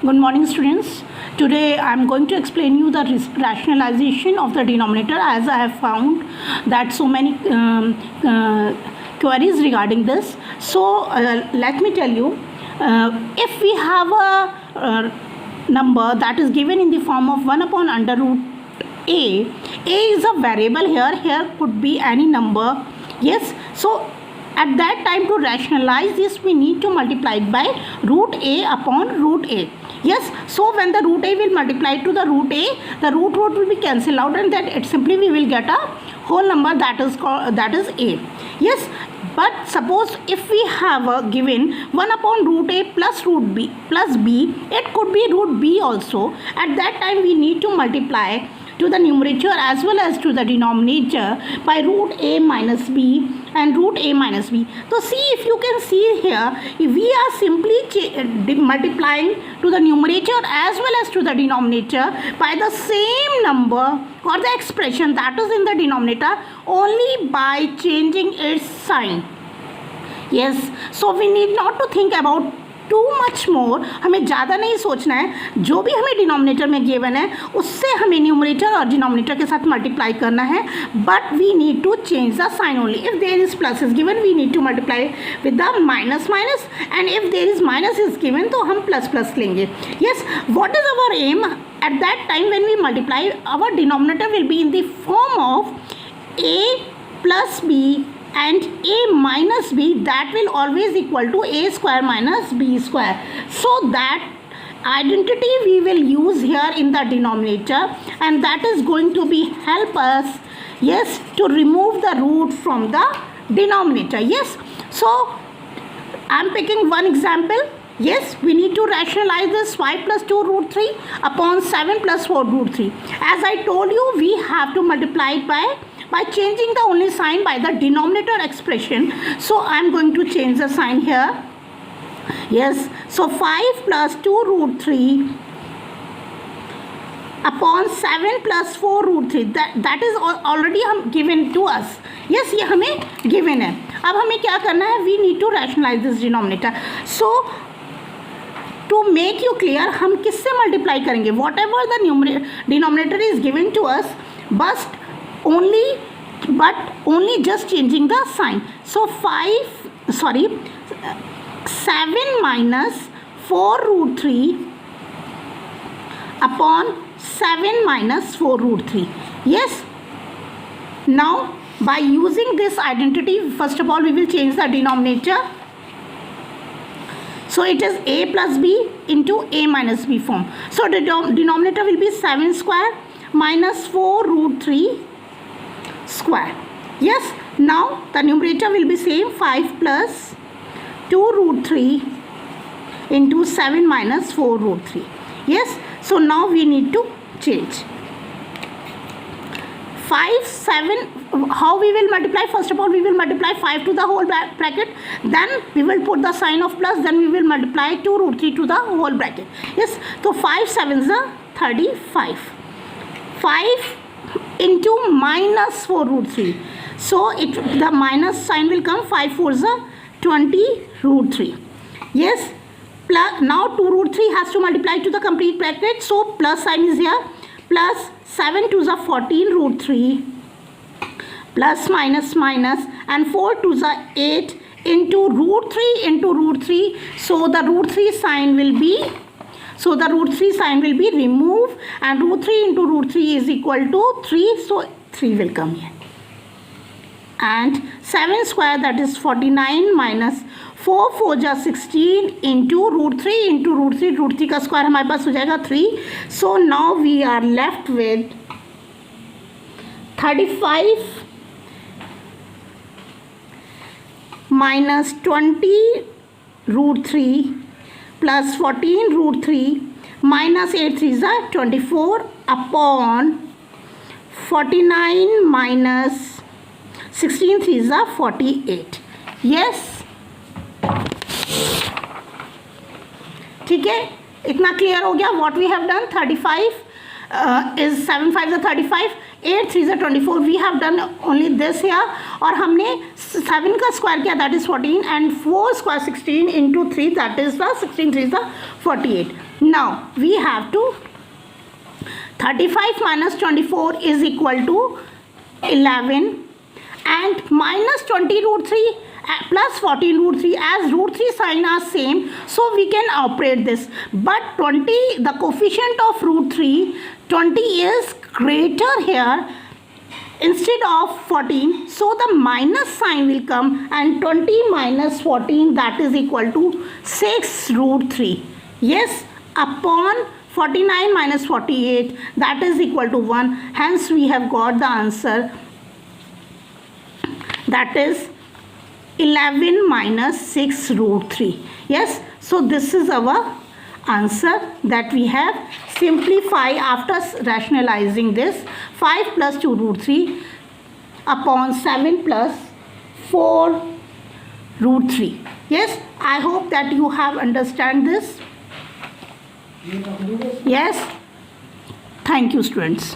Good morning, students. Today I am going to explain you the rationalization of the denominator, as I have found that so many queries regarding this. So let me tell you, if we have a number that is given in the form of 1 upon under root a is a variable here could be any number. Yes, so at that time, to rationalize this, we need to multiply it by root a upon root a. Yes, so when the root a will multiply to the root a, the root will be cancelled out, and then it simply we will get a whole number that is a. Yes, but suppose if we have a given 1 upon root a plus root b plus b, it could be root b also. At that time, we need to multiply to the numerator as well as to the denominator by root a minus b and root a minus b. So see, if you can see here, if we are simply multiplying to the numerator as well as to the denominator by the same number or the expression that is in the denominator only by changing its sign. Yes, so we need not to think about too much more, हमें ज़्यादा नहीं सोचना है. जो भी हमें denominator में given है उससे हमें न्यूमरेटर और डिनोमिनेटर के साथ मल्टीप्लाई करना है, but we need to change the sign only. If there is plus is given we need to multiply with the minus minus, and if there is minus is given तो हम plus plus लेंगे. Yes, what is our aim at that time when we multiply? Our denominator will be in the form of a plus b and a minus b, that will always equal to a square minus b square. So that identity we will use here in the denominator, and that is going to be help us, yes, to remove the root from the denominator. Yes, so I am picking one example. Yes, we need to rationalize this 5 plus 2 root 3 upon 7 plus 4 root 3. As I told you, we have to multiply it by changing the only sign by the denominator expression. So I am going to change the sign here. Yes, so 5 plus 2 root 3 upon 7 plus 4 root 3, that is already given to us. Yes, ये हमें given है. अब हमें क्या करना है? We need to rationalize this denominator. So to make you clear, हम किससे multiply करेंगे? Whatever the denominator is given to us, but only just changing the sign. So 7 minus 4 root 3 upon 7 minus 4 root 3. Yes, now by using this identity, first of all we will change the denominator. So it is a plus b into a minus b form. So the denominator will be 7 square minus 4 root 3 square. Yes, now the numerator will be same, 5 plus 2 root 3 into 7 minus 4 root 3. Yes, so now we need to change 5 7. How we will multiply? First of all we will multiply 5 to the whole bracket, then we will put the sign of plus, then we will multiply 2 root 3 to the whole bracket. Yes, so 5 7s are 35. 5 into minus 4 root 3. So the minus sign will come. 5 4s are 20 root 3. Yes, plus now 2 root 3 has to multiply to the complete bracket. So plus sign is here. Plus 7 2s are 14 root 3. Plus minus minus, and 4 2s are 8 into root 3 into root 3. So the root 3 sign will be, so the root 3 sign will be removed, and root 3 into root 3 is equal to 3. So 3 will come here. And 7 square, that is 49 minus 4 4 जा 16 into root 3 into root 3. root 3 का square हमारे पास हो जाएगा 3. So now we are left with 35 minus 20 root 3 plus 14 root 3 minus 8 3s are 24 upon 49 minus 16 3s are 48. Yes, ठीक है, इतना clear हो गया. What we have done, 35 is 7 5s are 35, 8 3s are 24. We have done only this here, और हमने 7 का square किया, that is 14, and 4 square 16 into 3, that is the 16 3s are 48. Now we have to 35 minus 24 is equal to 11 and minus 20 root 3 plus 14 root 3, as root 3 sign are same, so we can operate this. But 20, the coefficient of root 3, 20 is greater here instead of 14, so the minus sign will come, and 20 minus 14, that is equal to 6 root 3. Yes, upon 49 minus 48, that is equal to 1. Hence we have got the answer, that is 11 minus 6 root 3. Yes, so this is our answer that we have. Simplify after rationalizing this. 5 plus 2 root 3 upon 7 plus 4 root 3. Yes, I hope that you have understand this. Yes, thank you students.